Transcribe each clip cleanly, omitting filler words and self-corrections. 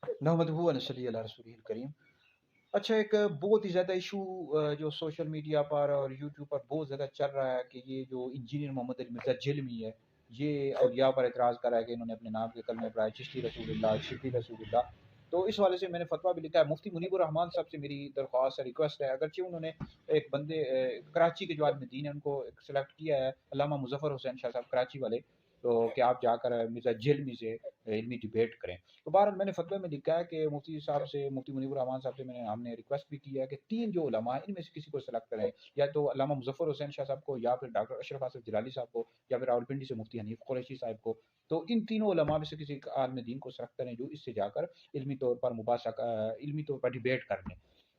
नहमदुहु व नसल्ली अला रसूलिल करीम। अच्छा, एक बहुत ही ज़्यादा इशू जो सोशल मीडिया पर और यूट्यूब पर बहुत ज़्यादा चल रहा है कि ये जो इंजीनियर मोहम्मद अली मिर्ज़ा जिलमी है, ये औलिया पर एतराज़ कर रहा है कि इन्होंने अपने नाम के कलमे पढ़ाए चिश्ती रसूलुल्लाह, शिब्ली रसूलुल्लाह। तो इस वाले से मैंने फतवा भी लिखा है। मुफ्ती मुनीबुर रहमान साहब से मेरी दरख्वास्त है, रिक्वेस्ट है, अगरचे उन्होंने एक बंदे कराची के जो आलिम दीन है उनको सेलेक्ट किया है, अल्लामा मुज़फ़्फ़र हुसैन शाह साहब कराची वाले, तो कि आप जाकर मिर्ज़ा जिलमी से इल्मी डिबेट करें। तो बहरहाल मैंने फतवे में लिखा है कि मुफ्ती साहब से, मुफ्ती मुनीबुर रहमान साहब से हमने रिक्वेस्ट भी की है कि 3 जो उलमा हैं इनमें से किसी को सेलेक्ट करें, या तो अल्लामा मुज़फ़्फ़र हुसैन शाह साहब को, या फिर डॉक्टर अशरफ आसिफ जिलानी साहब को, या फिर रावलपिंडी से मुफ्ती हनीफ कुरैशी साहब को। तो इन तीनों उलमा में से किसी एक आलिम दीन को सेलेक्ट करें जो इससे जाकर इल्मी तौर पर इल्मी तौर पर डिबेट कर लें।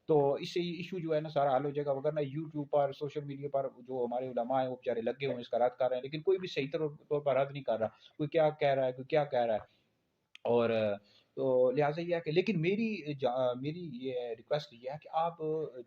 तो इससे ये इशू जो है ना सारा हल हो जाएगा, वरना यूट्यूब पर, सोशल मीडिया पर जो हमारे उलमा हैं वो बेचारे लगे हुए हैं, इसका रद्द कर रहे हैं, लेकिन कोई भी सही तौर पर रद्द नहीं कर रहा। कोई क्या कह रहा है, कोई क्या कह रहा है। और तो लिहाजा ये है कि, लेकिन मेरी ये रिक्वेस्ट ये है कि आप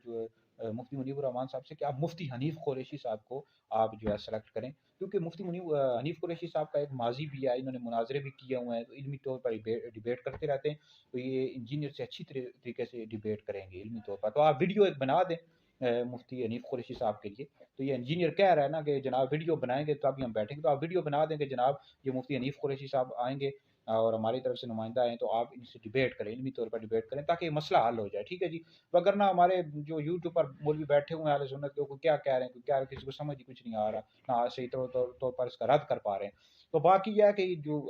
जो मुफ्ती मुनीबुर रहमान साहब से कि आप मुफ्ती हनीफ कुरैशी साहब को आप जो है सेलेक्ट करें, क्योंकि हनीफ कुरैशी साहब का एक माजी भी है, इन्होंने मुनाजरे भी किए हुए हैं, तो इल्मी तौर पर डिबेट करते रहते हैं। तो ये इंजीनियर से अच्छी तरीके से डिबेट करेंगे इल्मी तौर पर। तो आप वीडियो एक बना दें मुफ्ती हनीफ कुरैशी साहब के लिए। तो ये इंजीनियर कह रहा है ना कि जनाब वीडियो बनाएंगे तो अभी हम बैठेंगे, तो आप वीडियो बना देंगे जनाब, ये मुफ्ती हनीफ कुरैशी साहब आएंगे और हमारी तरफ से नुमाइंदा हैं, तो आप इनसे डिबेट करें, इल्मी तौर पर डिबेट करें, ताकि ये मसला हल हो जाए, ठीक है जी। वरना हमारे जो यूट्यूब पर मौलवी बैठे हुए हैं अहले सुन्नत के, वो क्या कह रहे हैं, क्या किसी को समझ ही कुछ नहीं आ रहा, ना सही तौर पर इसका रद्द कर पा रहे हैं। तो बाकी यह है कि जो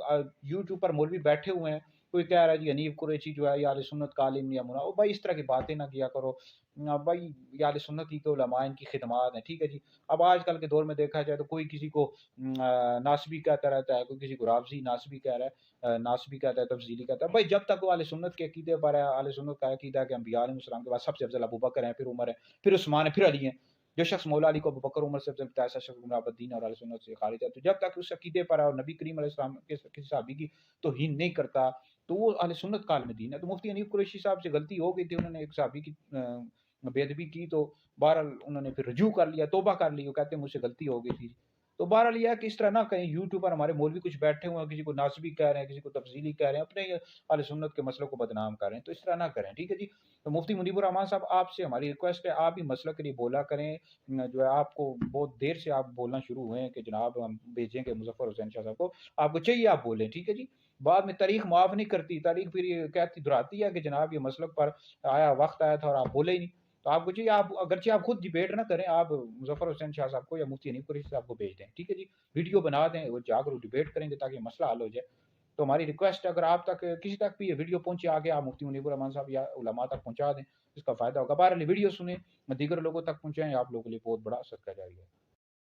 यूट्यूब पर मौलवी बैठे हुए हैं, कोई कह रहा है जी हनीफ कुरैशी जो है ये अहले सुन्नत का आलिम नहीं है, मुना ओ भाई इस तरह की बातें ना किया करो ना भाई, ये अहले सुन्नत की तो उलमा इनकी खिदमत है, ठीक है जी। अब आजकल के दौर में देखा जाए तो कोई किसी को नासबी कहता रहता है, कोई किसी को रावजी नासबी कह रहा है, नासबी कहता है, तफजीली कहता है। भाई जब तक वो अहले सुन्नत के अकीदे पर है, अहले सुन्नत का अकीदा है कि अंबिया अलैहिस्सलाम के बाद सबसे अफजल अबू बकर है, फिर उमर है, फिर उस्मान है, फिर अली है। जो शख्स मौला अली को अबू बकर उमर से अफजल बताया, ऐसा शख्स गुमराह दीन और अहले सुन्नत से खारिज है। तो जब तक उस अकीदे पर है और नबी करीम अलैहिस्सलाम के किसी सहाबी की तौहीन नहीं करता, तो वो अहले सुन्नत का आलिम दीन है। तो मुफ्ती हनीफ कुरैशी साहब से गलती हो गई थी, उन्होंने एक सहाबी की बेअदबी की, तो बहरहाल उन्होंने फिर रजू कर लिया, तौबा कर ली, वो कहते हैं मुझसे गलती हो गई थी। तो बहरहाल ये है कि इस तरह ना कहीं यूट्यूब पर हमारे मौलवी कुछ बैठे हुए हैं, किसी को नासबी कह रहे हैं, किसी को तफजीली कह रहे हैं, अपने अहले सुन्नत के मसलों को बदनाम कर रहे हैं, तो इस तरह ना करें, ठीक है जी। तो मुफ्ती मुनीबुर रहमान साहब आपसे हमारी रिक्वेस्ट है, आप भी मसलक के लिए बोला करें। जो है आपको बहुत देर से आप बोलना शुरू हुए हैं कि जनाब हम भेजेंगे मुजफ्फर हुसैन शाह साहब को, आपको चाहिए आप बोलें, ठीक है जी। बाद में तारीख माफ़ नहीं करती, तारीख फिर ये कहती दुहराती है कि जनाब ये मसलक पर आया, वक्त आया था और आप बोले ही नहीं। तो आपको चाहिए, आप अगरचे आप खुद डिबेट ना करें, आप मुजफ्फर हुसैन शाह साहब को या मुफ्ती हनीफ कुरैशी साहब को भेज दें, ठीक है जी। वीडियो बना दें, वो जाकर वो डिबेट करेंगे ताकि मसला हल हो जाए। तो हमारी रिक्वेस्ट है, अगर आप तक किसी तक भी ये वीडियो पहुंचे, आगे आप मुफ्ती मुनीबुर रहमान साहब या उलमा तक पहुंचा दें, इसका फ़ायदा होगा। बहरहाल वीडियो सुने, दीगर लोगों तक पहुंचाएं, आप लोगों के लिए बहुत बड़ा असर कर जाएगा।